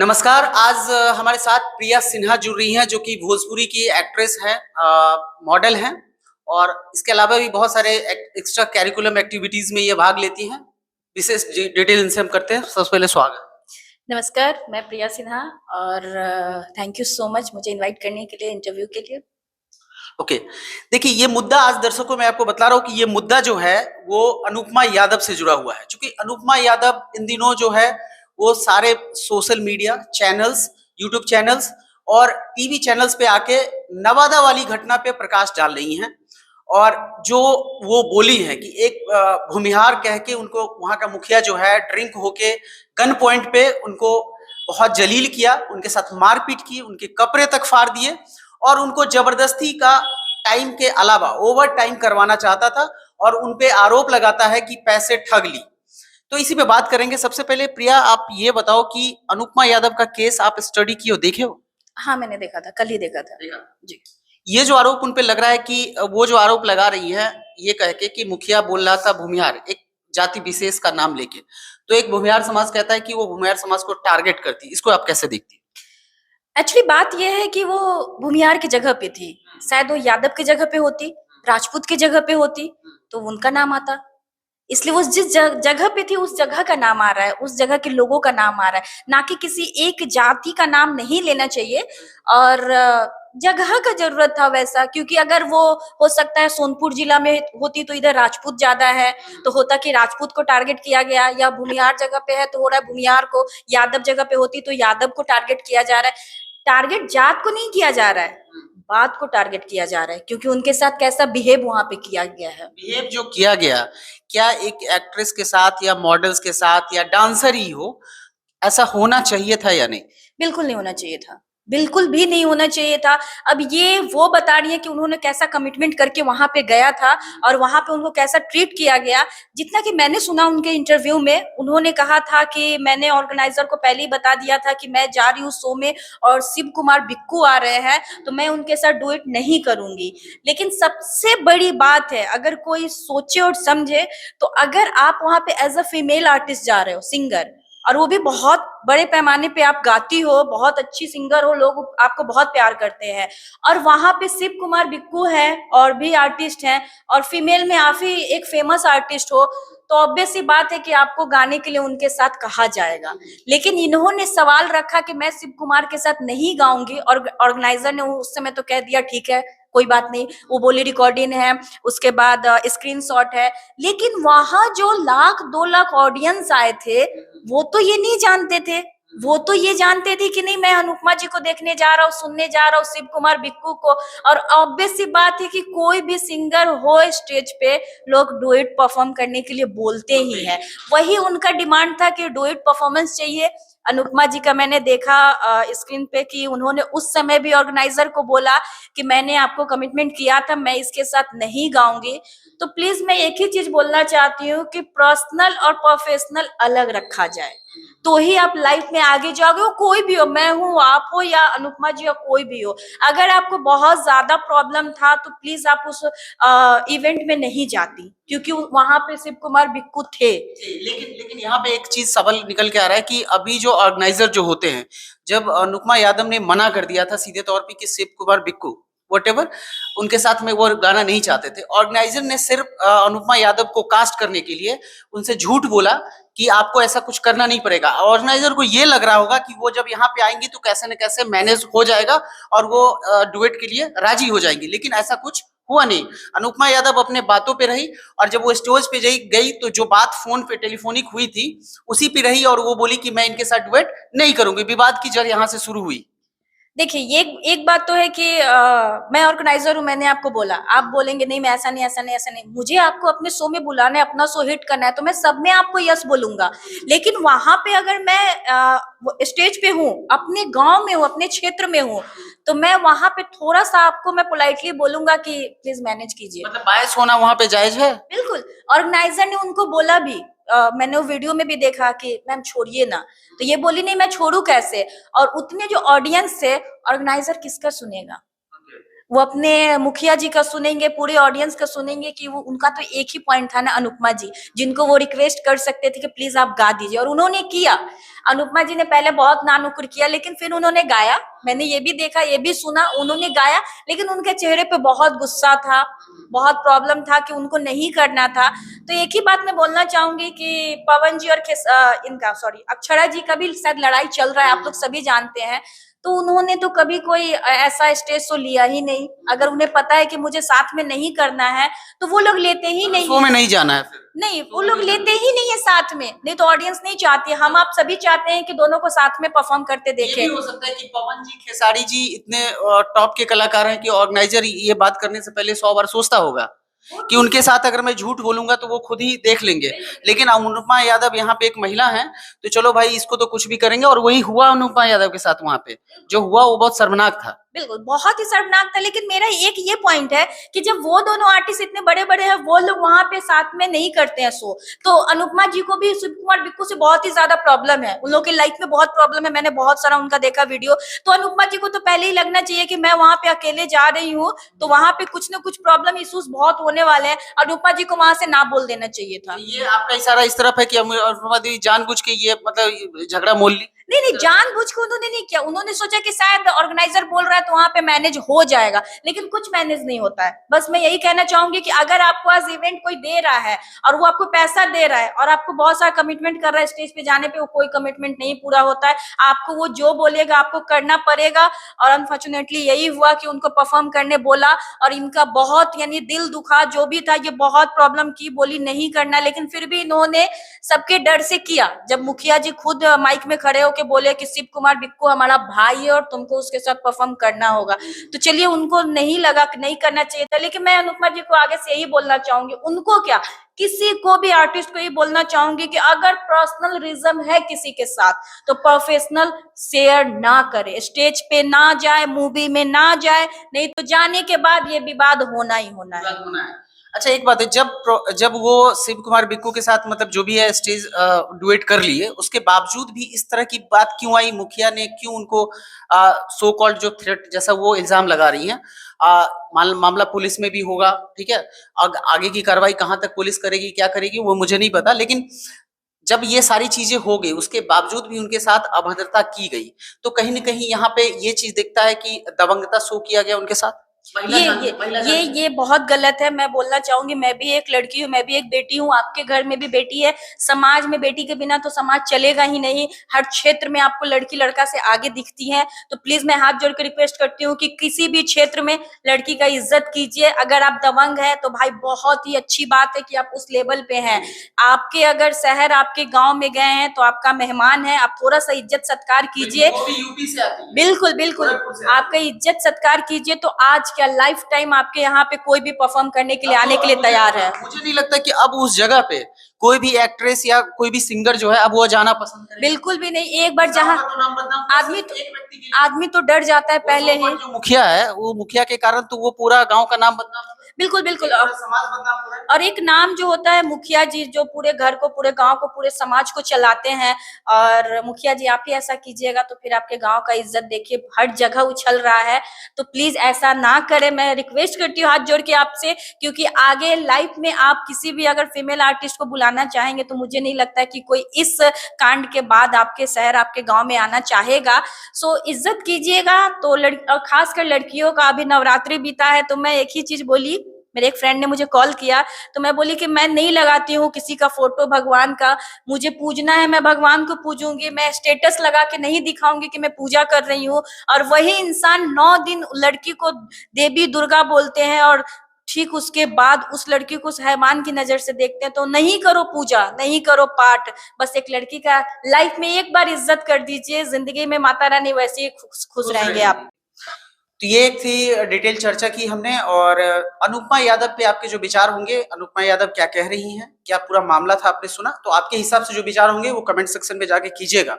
नमस्कार। आज हमारे साथ प्रिया सिन्हा जुड़ रही हैं जो कि भोजपुरी की एक्ट्रेस हैं, मॉडल हैं और इसके अलावा भी बहुत सारे एक्स्ट्रा करिकुलम एक्टिविटीज में ये भाग लेती हैं। विशेष डिटेल इनसे हम करते हैं। सबसे पहले स्वागत। नमस्कार, मैं प्रिया सिन्हा और थैंक यू सो मच मुझे इनवाइट करने के लिए, इंटरव्यू के लिए। ओके, देखिए ये मुद्दा आज दर्शकों में आपको बता रहा हूँ कि ये मुद्दा जो है वो अनुपमा यादव से जुड़ा हुआ है, क्योंकि अनुपमा यादव इन दिनों जो है वो सारे social media channels, YouTube channels और टीवी चैनल्स पे आके नवादा वाली घटना पे प्रकाश डाल रही हैं। और जो वो बोली है कि एक भूमिहार कह के उनको वहां का मुखिया जो है ड्रिंक होके गन पॉइंट पे उनको बहुत जलील किया, उनके साथ मारपीट की, उनके कपड़े तक फाड़ दिए और उनको जबरदस्ती का टाइम के अलावा ओवर टाइम करवाना चाहता था और उनपे आरोप लगाता है कि पैसे ठग ली। तो इसी पे बात करेंगे। सबसे पहले प्रिया, आप ये बताओ कि अनुपमा यादव का केस आप स्टडी की हो, देखे हो? हाँ, मैंने देखा था, कल ही देखा था। जी। ये जो आरोप उन पे लग रहा है कि वो जो आरोप लगा रही है ये कह के कि मुखिया बोल रहा था भूमिहार, एक जाति विशेष का नाम लेके, तो एक भूमिहार समाज कहता है कि वो भूमिहार समाज को टारगेट करती। इसको आप कैसे देखती? एक्चुअली बात यह है कि वो भूमिहार की जगह पे थी, शायद वो यादव की जगह पे होती, राजपूत की जगह पे होती तो उनका नाम आता। इसलिए वो जिस जगह पे थी उस जगह का नाम आ रहा है, उस जगह के लोगों का नाम आ रहा है, ना कि किसी एक जाति का नाम नहीं लेना चाहिए। और जगह का जरूरत था वैसा, क्योंकि अगर वो हो सकता है सोनपुर जिला में होती तो इधर राजपूत ज्यादा है, तो होता कि राजपूत को टारगेट किया गया, या भूमिहार जगह पे है तो हो रहा है भूमिहार को, यादव जगह पे होती तो यादव को टारगेट किया जा रहा है। टारगेट जात को नहीं किया जा रहा है, बात को टारगेट किया जा रहा है, क्योंकि उनके साथ कैसा बिहेव वहां पे किया गया है। बिहेव जो किया गया, क्या एक एक्ट्रेस के साथ या मॉडल्स के साथ या डांसर ही हो, ऐसा होना चाहिए था या नहीं? बिल्कुल नहीं होना चाहिए था, बिल्कुल भी नहीं होना चाहिए था। अब ये वो बता रही है कि उन्होंने कैसा कमिटमेंट करके वहां पे गया था और वहां पे उनको कैसा ट्रीट किया गया। जितना कि मैंने सुना उनके इंटरव्यू में, उन्होंने कहा था कि मैंने ऑर्गेनाइजर को पहले ही बता दिया था कि मैं जा रही हूँ शो में और शिव कुमार बिक्कू आ रहे हैं तो मैं उनके साथ डुएट नहीं करूंगी। लेकिन सबसे बड़ी बात है, अगर कोई सोचे और समझे, तो अगर आप वहां पे एज अ फीमेल आर्टिस्ट जा रहे हो, सिंगर, और वो भी बहुत बड़े पैमाने पे आप गाती हो, बहुत अच्छी सिंगर हो, लोग आपको बहुत प्यार करते हैं, और वहां पे शिव कुमार बिक्कू है और भी आर्टिस्ट हैं, और फीमेल में आप ही एक फेमस आर्टिस्ट हो, तो ऑब्वियस सी बात है कि आपको गाने के लिए उनके साथ कहा जाएगा। लेकिन इन्होंने सवाल रखा कि मैं शिव कुमार के साथ नहीं गाऊंगी, और ऑर्गेनाइजर ने उस समय तो कह दिया ठीक है, कोई बात नहीं, वो बोली रिकॉर्डिंग है, उसके बाद स्क्रीनशॉट है। लेकिन वहां जो 1 लाख 2 लाख ऑडियंस आए थे, वो तो ये नहीं जानते थे, वो तो ये जानते थे कि नहीं मैं अनुपमा जी को देखने जा रहा हूँ, सुनने जा रहा हूँ, शिव कुमार बिक्कू को। और ऑब्वियस सी बात है कि कोई भी सिंगर हो स्टेज पे, लोग डुएट परफॉर्म करने के लिए बोलते ही हैं। वही उनका डिमांड था कि डुएट परफॉर्मेंस चाहिए। अनुपमा जी का मैंने देखा स्क्रीन पे कि उन्होंने उस समय भी ऑर्गेनाइजर को बोला कि मैंने आपको कमिटमेंट किया था, मैं इसके साथ नहीं गाऊंगी। तो प्लीज मैं एक ही चीज बोलना चाहती हूँ कि पर्सनल और प्रोफेशनल अलग रखा जाए, तो ही आप लाइफ में आगे जाओगे। वो कोई भी हो, मैं हूँ, आप हो, या अनुपमा जी, या कोई भी हो। अगर आपको बहुत ज्यादा प्रॉब्लम था तो प्लीज आप उस इवेंट में नहीं जाती, क्योंकि वहां पे शिव कुमार बिक्कू थे। लेकिन लेकिन यहाँ पे एक चीज सवाल निकल के आ रहा है कि अभी जो ऑर्गेनाइजर जो होते हैं, जब अनुपमा यादव ने मना कर दिया था सीधे तौर पे कि शिव कुमार बिक्कू वटेवर उनके साथ में वो गाना नहीं चाहते थे, ऑर्गेनाइजर ने सिर्फ अनुपमा यादव को कास्ट करने के लिए उनसे झूठ बोला कि आपको ऐसा कुछ करना नहीं पड़ेगा। ऑर्गेनाइजर को ये लग रहा होगा कि वो जब यहाँ पे आएंगी तो कैसे न कैसे मैनेज हो जाएगा और वो डुएट के लिए राजी हो जाएंगी, लेकिन ऐसा कुछ हुआ नहीं। अनुपमा यादव अपने बातों पे रही और जब वो स्टेज पे गई तो जो बात फोन पे टेलीफोनिक हुई थी उसी पे रही और वो बोली कि मैं इनके साथ डुएट नहीं करूंगी। विवाद की जड़ यहाँ से शुरू हुई। देखिए, ये एक बात तो है कि मैं ऑर्गेनाइजर हूँ, मैंने आपको बोला, आप बोलेंगे नहीं मैं ऐसा नहीं, ऐसा नहीं, ऐसा नहीं। मुझे आपको अपने शो में बुलाना है, अपना शो हिट करना है, तो मैं सब में आपको यस बोलूंगा। लेकिन वहां पे अगर मैं स्टेज पे हूँ, अपने गांव में हूँ, अपने क्षेत्र में हूँ, तो मैं वहां पे थोड़ा सा आपको मैं पोलाइटली बोलूंगा कि प्लीज मैनेज कीजिए। मतलब बायस होना वहां पे जायज है? बिल्कुल। ऑर्गेनाइजर ने उनको बोला भी, मैंने वो वीडियो में भी देखा कि मैम छोड़िए ना, तो ये बोली नहीं मैं छोड़ू कैसे। और उतने जो ऑडियंस थे, ऑर्गेनाइजर किसका सुनेगा, वो अपने मुखिया जी का सुनेंगे, पूरे ऑडियंस का सुनेंगे कि वो उनका तो एक ही पॉइंट था ना, अनुपमा जी, जिनको वो रिक्वेस्ट कर सकते थे कि प्लीज आप गा दीजिए, और उन्होंने किया। अनुपमा जी ने पहले बहुत नानुकुर किया, लेकिन फिर उन्होंने गाया। मैंने ये भी देखा, ये भी सुना, उन्होंने गाया, लेकिन उनके चेहरे पे बहुत गुस्सा था, बहुत प्रॉब्लम था कि उनको नहीं करना था। तो एक ही बात मैं बोलना चाहूंगी कि पवन जी और इनका सॉरी अक्षरा जी का भी शायद लड़ाई चल रहा है, आप लोग सभी जानते हैं। तो उन्होंने तो कभी कोई ऐसा स्टेज शो लिया ही नहीं। अगर उन्हें पता है कि मुझे साथ में नहीं करना है तो वो लोग लेते ही नहीं शो है। में नहीं जाना है फिर। नहीं, वो लोग लेते ही नहीं है साथ में, नहीं तो ऑडियंस नहीं चाहती। हम आप सभी चाहते हैं कि दोनों को साथ में परफॉर्म करते ये देखें। भी हो सकता है कि पवन जी, खेसारी जी इतने टॉप के कलाकार हैं कि ऑर्गेनाइजर ये बात करने से पहले 100 बार सोचता होगा कि उनके साथ अगर मैं झूठ बोलूंगा तो वो खुद ही देख लेंगे। लेकिन अनुपमा यादव यहाँ पे एक महिला है, तो चलो भाई इसको तो कुछ भी करेंगे, और वही हुआ अनुपमा यादव के साथ। वहां पे जो हुआ वो बहुत शर्मनाक था। बिल्कुल, बहुत ही शर्मनाक था। लेकिन मेरा एक ये पॉइंट है कि जब वो दोनों आर्टिस्ट इतने बड़े बड़े हैं, वो लोग वहां पे साथ में नहीं करते हैं शो, तो अनुपमा जी को भी शिव कुमार बिक्कू से बहुत ही ज्यादा प्रॉब्लम है। उन लोग की लाइफ में बहुत प्रॉब्लम है, मैंने बहुत सारा उनका देखा वीडियो। तो अनुपमा जी को तो पहले ही लगना चाहिए कि मैं वहां पे अकेले जा रही हूँ, तो वहां पे कुछ ना कुछ प्रॉब्लम इश्यूज बहुत होने वाले हैं। अनुपमा जी को वहां से ना बोल देना चाहिए था। ये आपका इशारा इस तरफ है कि अनुपमा दी जानबूझ के ये मतलब झगड़ा मोल ली। नहीं नहीं, जानबूझ के उन्होंने नहीं किया। उन्होंने सोचा कि शायद ऑर्गेनाइजर बोल रहा है तो वहां पे मैनेज हो जाएगा, लेकिन कुछ मैनेज नहीं होता है। बस मैं यही कहना चाहूंगी कि अगर आपको आज इवेंट कोई दे रहा है और वो आपको पैसा दे रहा है और आपको बहुत सारा कमिटमेंट कर रहा है, स्टेज पे जाने पे वो कोई कमिटमेंट नहीं पूरा होता है। आपको वो जो बोलेगा आपको करना पड़ेगा, और अनफॉर्चुनेटली यही हुआ कि उनको परफॉर्म करने बोला और इनका बहुत यानी दिल दुखा। जो भी था, ये बहुत प्रॉब्लम की, बोली नहीं करना, लेकिन फिर भी इन्होंने सबके डर से किया। जब मुखिया जी खुद माइक में खड़े होके बोले कि शिव कुमार बिक्कू हमारा भाई है और तुमको उसके साथ परफॉर्म करना होगा, तो चलिए उनको नहीं लगा कि नहीं करना चाहिए था। लेकिन मैं अनुपमा जी को आगे से यही बोलना चाहूंगी, उनको क्या, किसी को भी आर्टिस्ट को ये बोलना चाहूंगी कि अगर पर्सनल रीजन है किसी के साथ तो प्रोफेशनल शेयर ना करे, स्टेज पे ना जाए, मूवी में ना जाए, नहीं तो जाने के बाद ये विवाद होना ही होना है। अच्छा एक बात है, जब वो शिव कुमार बिक्कू के साथ मतलब जो भी है स्टेज डुएट कर लिए, उसके बावजूद भी इस तरह की बात क्यों आई? मुखिया ने क्यों उनको सो कॉल्ड जो थ्रेट जैसा वो इल्जाम लगा रही हैं? मामला पुलिस में भी होगा, ठीक है। आगे की कार्रवाई कहाँ तक पुलिस करेगी, क्या करेगी, वो मुझे नहीं पता। लेकिन जब ये सारी चीजें हो गई, उसके बावजूद भी उनके साथ अभद्रता की गई, तो कहीं न कहीं यहाँ पे ये चीज दिखता है कि दबंगता शो किया गया उनके साथ। ये बहुत गलत है। मैं बोलना चाहूंगी, मैं भी एक लड़की हूँ, मैं भी एक बेटी हूँ, आपके घर में भी बेटी है। समाज में बेटी के बिना तो समाज चलेगा ही नहीं। हर क्षेत्र में आपको लड़की लड़का से आगे दिखती है, तो प्लीज मैं हाथ जोड़ के रिक्वेस्ट करती हूँ कि किसी भी क्षेत्र में लड़की का इज्जत कीजिए। अगर आप दबंग है तो भाई बहुत ही अच्छी बात है कि आप उस लेवल पे हैं। आपके अगर शहर आपके गाँव में गए हैं तो आपका मेहमान है, आप थोड़ा सा इज्जत सत्कार कीजिए। यूपी से आती है। बिल्कुल बिल्कुल, आपका इज्जत सत्कार कीजिए, तो आज क्या लाइफ टाइम आपके यहाँ पे कोई भी परफॉर्म करने के लिए आने के लिए तैयार है। मुझे नहीं लगता कि अब उस जगह पे कोई भी एक्ट्रेस या कोई भी सिंगर जो है अब वो जाना पसंद करेगा। बिल्कुल भी नहीं। एक बार जहाँ आदमी तो डर जाता है पहले ही। जो मुखिया है, वो मुखिया के कारण तो वो पूरा गांव का नाम बदनाम, बिल्कुल बिल्कुल, समाज बदनाम हो रहा है। और एक नाम जो होता है मुखिया जी, जो पूरे घर को, पूरे गांव को, पूरे समाज को चलाते हैं, और मुखिया जी आप ही ऐसा कीजिएगा तो फिर आपके गांव का इज्जत देखिए हर जगह उछल रहा है। तो प्लीज ऐसा ना करें, मैं रिक्वेस्ट करती हूँ हाथ जोड़ के आपसे, क्योंकि आगे लाइफ में आप किसी भी अगर फीमेल आर्टिस्ट को बुलाना चाहेंगे तो मुझे नहीं लगता कि कोई इस कांड के बाद आपके शहर, आपके गाँव में आना चाहेगा। सो इज्जत कीजिएगा। तो खासकर लड़कियों का अभी नवरात्रि बीता है, तो मैं एक ही चीज बोली, मेरे एक फ्रेंड ने मुझे कॉल किया तो मैं बोली कि मैं नहीं लगाती हूँ किसी का फोटो भगवान का। मुझे पूजना है, मैं भगवान को पूजूंगी। मैं स्टेटस लगा के नहीं दिखाऊंगी कि मैं पूजा कर रही हूँ। और वही इंसान 9 दिन लड़की को देवी दुर्गा बोलते हैं और ठीक उसके बाद उस लड़की को हैवान की नजर से देखते हैं। तो नहीं करो पूजा, नहीं करो पाठ। बस एक लड़की का लाइफ में एक बार इज्जत कर दीजिए, जिंदगी में माता रानी वैसे ही खुश रहेंगे आप। तो ये एक थी डिटेल चर्चा की हमने, और अनुपमा यादव पे आपके जो विचार होंगे, अनुपमा यादव क्या कह रही हैं, क्या पूरा मामला था आपने सुना, तो आपके हिसाब से जो विचार होंगे वो कमेंट सेक्शन में जाके कीजिएगा।